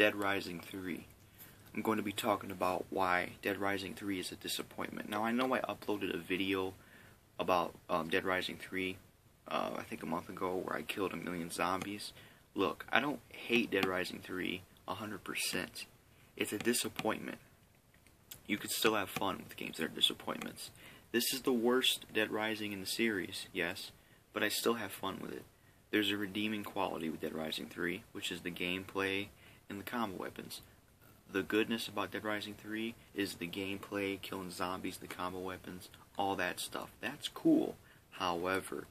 Dead Rising 3. I'm going to be talking about why Dead Rising 3 is a disappointment. Now, I know I uploaded a video about Dead Rising 3, I think a month ago, where I killed 1,000,000 zombies. Look, I don't hate Dead Rising 3 100%. It's a disappointment. You could still have fun with games that are disappointments. This is the worst Dead Rising in the series, yes, but I still have fun with it. There's a redeeming quality with Dead Rising 3, which is the gameplay and the combo weapons. The goodness about Dead Rising 3 is the gameplay, killing zombies, the combo weapons, all that stuff. That's cool. However,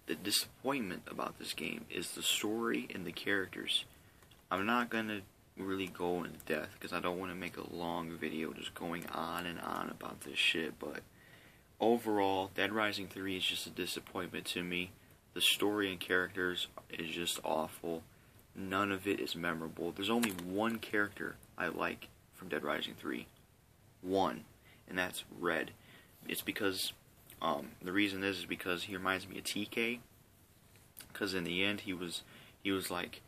the disappointment about this game is the story and the characters. I'm not going to really go into depth because I don't want to make a long video just going on and on about this shit, but overall, Dead Rising 3 is just a disappointment to me. The story and characters is just awful. None of it is memorable. There's only one character I like from Dead Rising 3. One. And that's Red. It's because, the reason is because he reminds me of TK. Because in the end, he was like,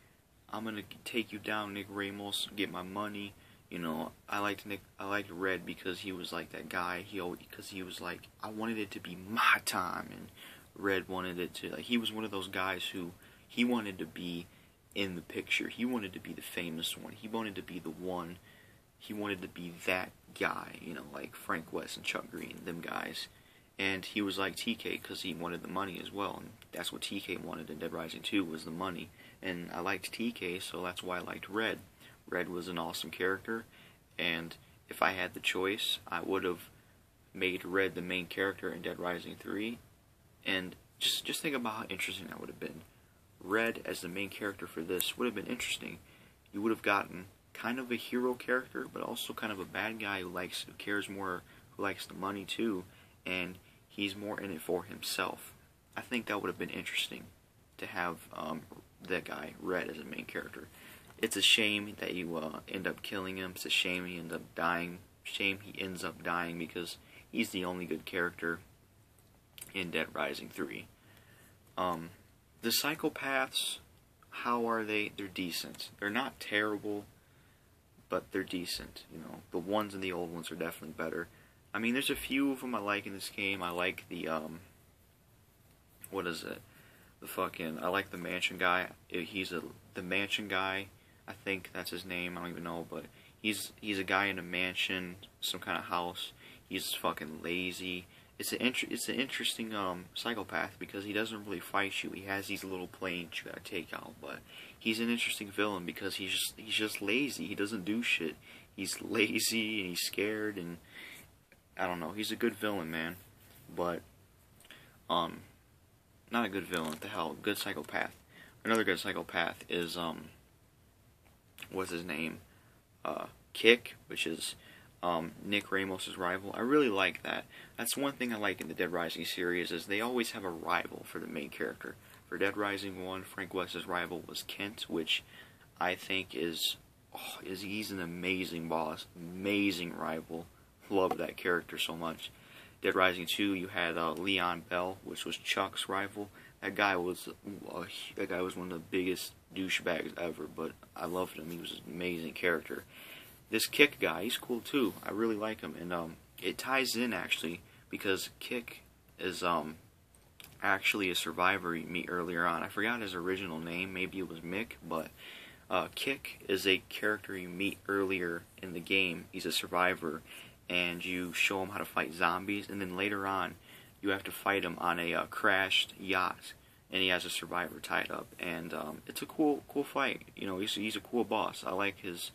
I'm gonna take you down, Nick Ramos, get my money. You know, I liked Red because he was like that guy. Because he was like, I wanted it to be my time, and Red wanted it to. Like, he was one of those guys who he wanted to be in the picture. He wanted to be the famous one. He wanted to be the one. He wanted to be that guy. You know, like Frank West and Chuck Green, them guys. And he was like TK because he wanted the money as well. And that's what TK wanted in Dead Rising 2 was the money. And I liked TK, so that's why I liked Red. Red was an awesome character, and if I had the choice, I would have made Red the main character in Dead Rising 3, and just think about how interesting that would have been. Red as the main character for this would have been interesting. You would have gotten kind of a hero character, but also kind of a bad guy who cares more, who likes the money too, and he's more in it for himself. I think that would have been interesting to have that guy, Red, as a main character. It's a shame that you end up killing him. It's a shame he ends up dying. Shame he ends up dying because he's the only good character in Dead Rising 3. The psychopaths, how are they? They're decent. They're not terrible, but they're decent. You know, the ones and the old ones are definitely better. I mean, there's a few of them I like in this game. I like the what is it? I like the mansion guy. The mansion guy. I think that's his name. I don't even know, but he's a guy in a mansion, some kind of house. He's fucking lazy. It's an interesting psychopath because he doesn't really fight you. He has these little planes you gotta take out, but he's an interesting villain because he's just lazy. He doesn't do shit. He's lazy and he's scared, and I don't know. He's a good villain, man, but not a good villain. What the hell? Good psychopath. Another good psychopath is what's his name? Kick, which is Nick Ramos' rival. I really like that. That's one thing I like in the Dead Rising series is they always have a rival for the main character. For Dead Rising 1, Frank West's rival was Kent, which I think he's an amazing boss, amazing rival. Love that character so much. Dead Rising 2, you had Leon Bell, which was Chuck's rival. That guy was one of the biggest douchebags ever, but I loved him. He was an amazing character. This Kick guy, he's cool too. I really like him, and it ties in actually because Kick is actually a survivor you meet earlier on. I forgot his original name. Maybe it was Mick, but Kick is a character you meet earlier in the game. He's a survivor, and you show him how to fight zombies, and then later on you have to fight him on a crashed yacht, and he has a survivor tied up, and it's a cool fight. You know, he's a cool boss. I like his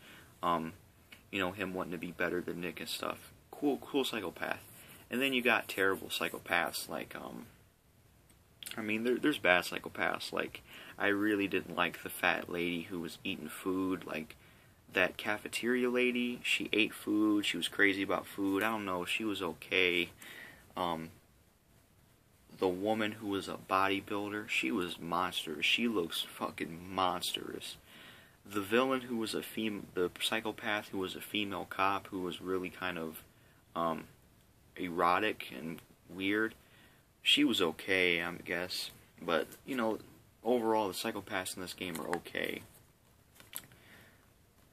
you know, him wanting to be better than Nick and stuff. Cool psychopath. And then you got terrible psychopaths like I mean, there's bad psychopaths. Like, I really didn't like the fat lady who was eating food. Like, that cafeteria lady, she ate food. She was crazy about food. I don't know. She was okay. The woman who was a bodybuilder, she was monstrous. She looks fucking monstrous. The villain who was the psychopath who was a female cop who was really kind of erotic and weird, she was okay, I guess. But, you know, overall the psychopaths in this game are okay.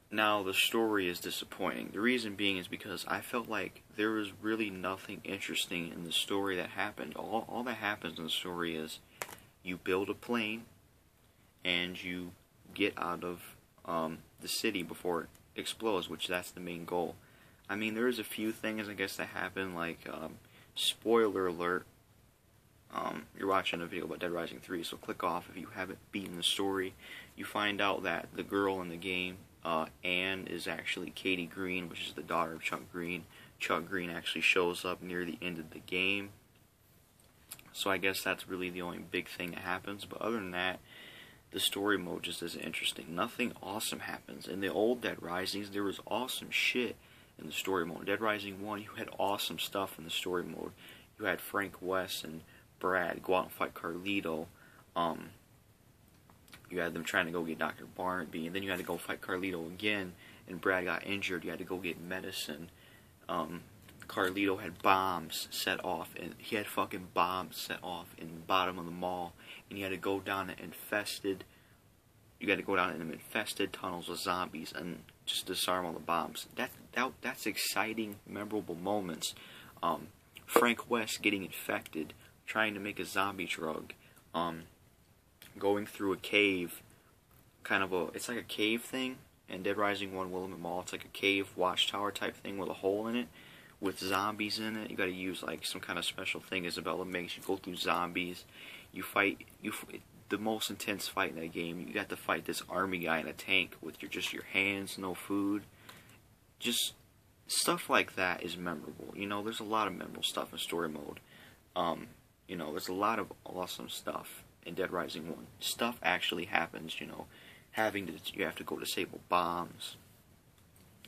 Now, the story is disappointing. The reason being is because I felt like there was really nothing interesting in the story that happened. All that happens in the story is you build a plane and you get out of the city before it explodes, which that's the main goal. I mean, there's a few things, I guess, that happen, like, spoiler alert, you're watching a video about Dead Rising 3, so click off if you haven't beaten the story. You find out that the girl in the game, Anne, is actually Katie Green, which is the daughter of Chuck Green. Chuck Green actually shows up near the end of the game. So I guess that's really the only big thing that happens, but other than that, the story mode just isn't interesting. Nothing awesome happens. In the old Dead Risings, there was awesome shit in the story mode. Dead Rising 1, you had awesome stuff in the story mode. You had Frank West and Brad go out and fight Carlito. You had them trying to go get Dr. Barnaby, and then you had to go fight Carlito again, and Brad got injured. You had to go get medicine. Carlito had bombs set off, and he had fucking bombs set off in the bottom of the mall, and you had to go down an infested, tunnels with zombies and just disarm all the bombs. That's exciting, memorable moments. Frank West getting infected, trying to make a zombie drug, going through a cave, it's like a cave thing, in Dead Rising 1 Willamette Mall, it's like a cave watchtower type thing with a hole in it, with zombies in it. You gotta use like some kind of special thing Isabella makes. You go through zombies, you fight, the most intense fight in that game, you got to fight this army guy in a tank with just your hands, no food. Just stuff like that is memorable. You know, there's a lot of memorable stuff in story mode. You know, there's a lot of awesome stuff in Dead Rising 1. Stuff actually happens, you know. You have to go disable bombs.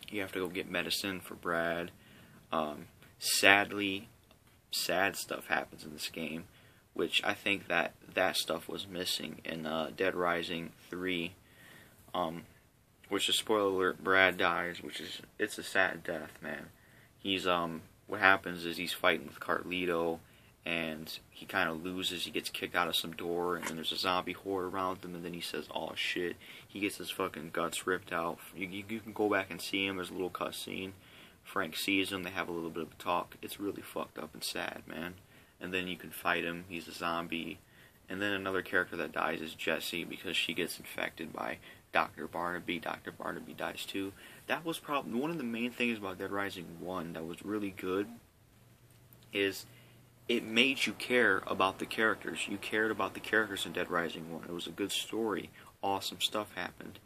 You have to go get medicine for Brad. Sadly, sad stuff happens in this game, which I think that stuff was missing in Dead Rising 3. Which is, spoiler alert, Brad dies, it's a sad death, man. He's, what happens is he's fighting with Carlito, and he kind of loses. He gets kicked out of some door, and then there's a zombie horde around him, and then he says, "Oh shit." He gets his fucking guts ripped out. You can go back and see him. There's a little cutscene. Frank sees him. They have a little bit of a talk. It's really fucked up and sad, man. And then you can fight him. He's a zombie. And then another character that dies is Jessie, because she gets infected by Dr. Barnaby. Dr. Barnaby dies too. That was probably one of the main things about Dead Rising 1 that was really good, is it made you care about the characters. You cared about the characters in Dead Rising 1. It was a good story. Awesome stuff happened.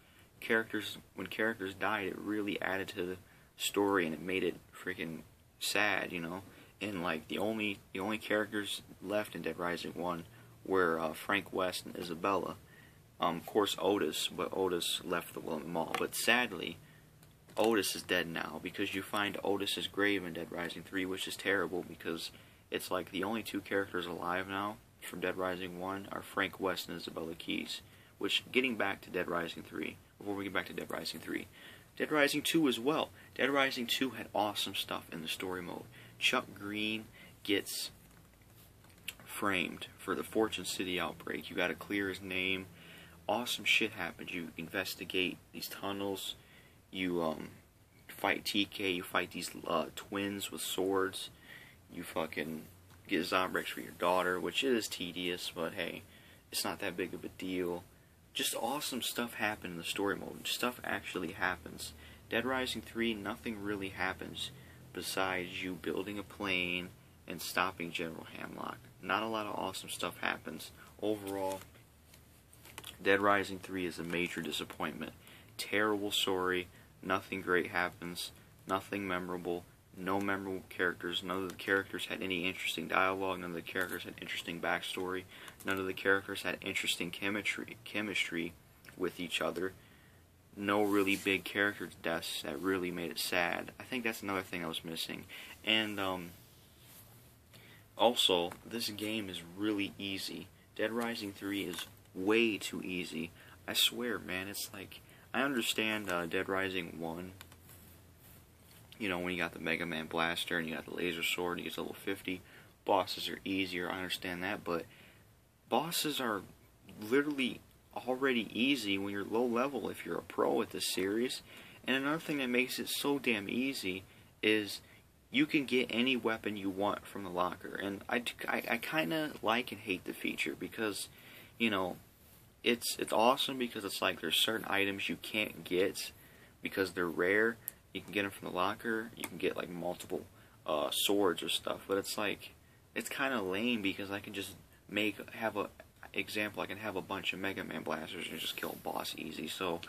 When characters died, it really added to the story, and it made it freaking sad, you know. And like the only characters left in Dead Rising 1 were Frank West and Isabella. Of course Otis, but Otis left the Willamette Mall. But sadly, Otis is dead now, because you find Otis's grave in Dead Rising 3, which is terrible, because it's like the only two characters alive now from Dead Rising 1 are Frank West and Isabella Keyes. Which, getting back to Dead Rising 3, before we get back to Dead Rising 3, Dead Rising 2 as well. Dead Rising 2 had awesome stuff in the story mode. Chuck Green gets framed for the Fortune City outbreak. You gotta clear his name. Awesome shit happens. You investigate these tunnels. You fight TK. You fight these twins with swords. You fucking get Zombrex for your daughter, which is tedious, but hey, it's not that big of a deal. Just awesome stuff happened in the story mode. Stuff actually happens. Dead Rising 3, nothing really happens besides you building a plane and stopping General Hamlock. Not a lot of awesome stuff happens. Overall, Dead Rising 3 is a major disappointment. Terrible story. Nothing great happens. Nothing memorable. No memorable characters. None of the characters had any interesting dialogue. None of the characters had interesting backstory. None of the characters had interesting chemistry with each other. No really big character deaths that really made it sad. I think that's another thing I was missing. And also, this game is really easy. Dead Rising 3 is way too easy. I swear, man, it's like, I understand Dead Rising 1. You know, when you got the Mega Man Blaster and you got the laser sword and you get to level 50, bosses are easier, I understand that, but bosses are literally already easy when you're low level if you're a pro at this series. And another thing that makes it so damn easy is you can get any weapon you want from the locker. And I kind of like and hate the feature because, you know, it's awesome because it's like there's certain items you can't get because they're rare. You can get them from the locker. You can get like multiple swords or stuff. But it's like, it's kind of lame because I can just have a example. I can have a bunch of Mega Man blasters and just kill a boss easy. So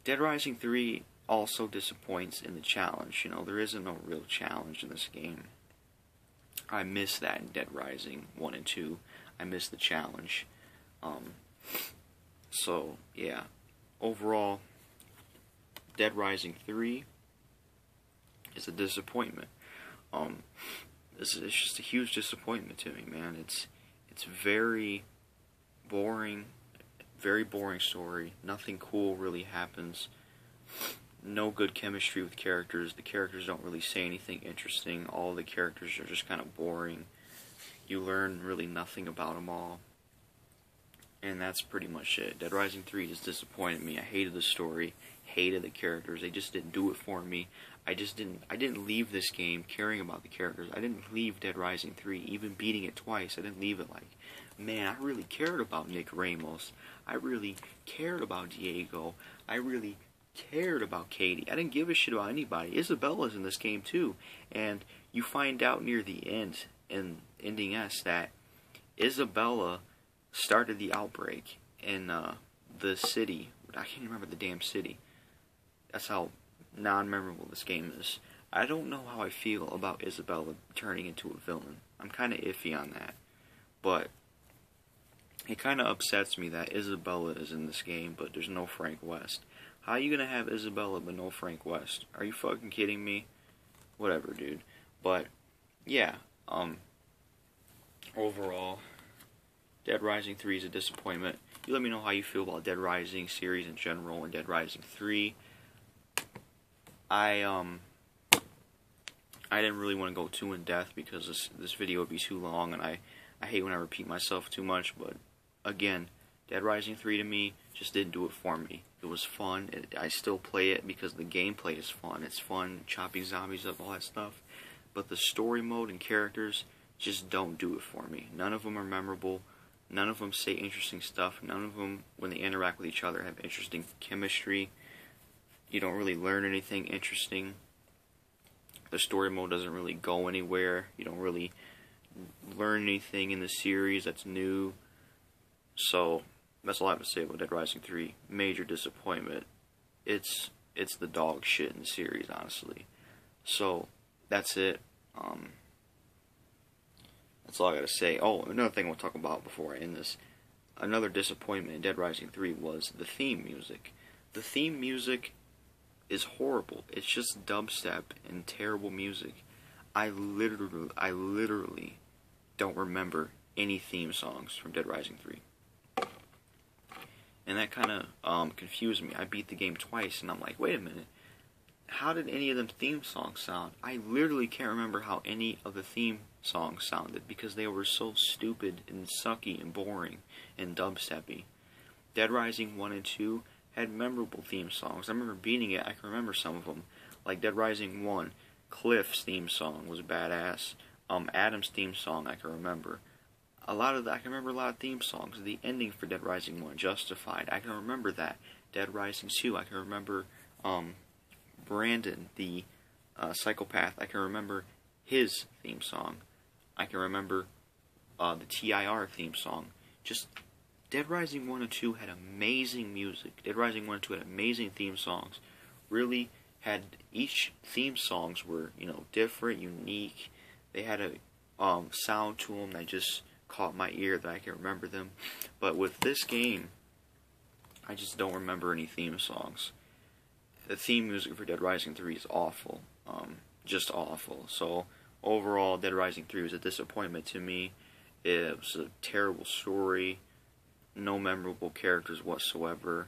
Dead Rising 3 also disappoints in the challenge. You know, there isn't no real challenge in this game. I miss that in Dead Rising 1 and 2. I miss the challenge. So, yeah. Overall, Dead Rising 3 is a disappointment. It's just a huge disappointment to me, man. It's very boring story. Nothing cool really happens. No good chemistry with characters. The characters don't really say anything interesting. All the characters are just kind of boring. You learn really nothing about them all. And that's pretty much it. Dead Rising 3 just disappointed me. I hated the story, hated the characters. They just didn't do it for me. I didn't leave this game caring about the characters. I didn't leave Dead Rising 3, even beating it twice. I didn't leave it like, man, I really cared about Nick Ramos. I really cared about Diego. I really cared about Katie. I didn't give a shit about anybody. Isabella's in this game too. And you find out near the end, in Ending S, that Isabella started the outbreak in the city. I can't remember the damn city. That's how non-memorable this game is. I don't know how I feel about Isabella turning into a villain. I'm kind of iffy on that. But it kind of upsets me that Isabella is in this game, but there's no Frank West. How are you going to have Isabella but no Frank West? Are you fucking kidding me? Whatever, dude. But, yeah. Overall, Dead Rising 3 is a disappointment. You let me know how you feel about Dead Rising series in general and Dead Rising 3. I didn't really want to go too in depth because this video would be too long, and I hate when I repeat myself too much, but again, Dead Rising 3 to me just didn't do it for me. It was fun. I still play it because the gameplay is fun. It's fun chopping zombies up, all that stuff. But the story mode and characters just don't do it for me. None of them are memorable. None of them say interesting stuff. None of them, when they interact with each other, have interesting chemistry. You don't really learn anything interesting. The story mode doesn't really go anywhere. You don't really learn anything in the series that's new. So that's all I have to say about Dead Rising 3. Major disappointment. It's the dog shit in the series, honestly. So that's it. That's all I gotta say. Oh, another thing I want to talk about before I end this. Another disappointment in Dead Rising 3 was the theme music. The theme music is horrible. It's just dubstep and terrible music. I literally don't remember any theme songs from Dead Rising 3. And that kind of confused me. I beat the game twice, and I'm like, wait a minute. How did any of them theme songs sound? I literally can't remember how any of the theme songs sounded because they were so stupid and sucky and boring and dubsteppy. Dead Rising 1 and 2 had memorable theme songs. I remember beating it. I can remember some of them. Like Dead Rising 1, Cliff's theme song was badass. Adam's theme song I can remember. I can remember a lot of theme songs. The ending for Dead Rising 1, Justified, I can remember that. Dead Rising 2, I can remember Brandon, the psychopath, I can remember his theme song. I can remember the TIR theme song. Just Dead Rising 1 and 2 had amazing music. Dead Rising 1 and 2 had amazing theme songs. Really had, each theme songs were, different, unique. They had a sound to them that just caught my ear that I can remember them. But with this game, I just don't remember any theme songs. The theme music for Dead Rising 3 is awful. Just awful. So, overall, Dead Rising 3 was a disappointment to me. It was a terrible story. No memorable characters whatsoever.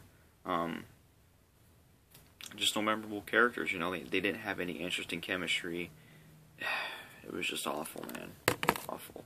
Just no memorable characters, They didn't have any interesting chemistry. It was just awful, man. Awful.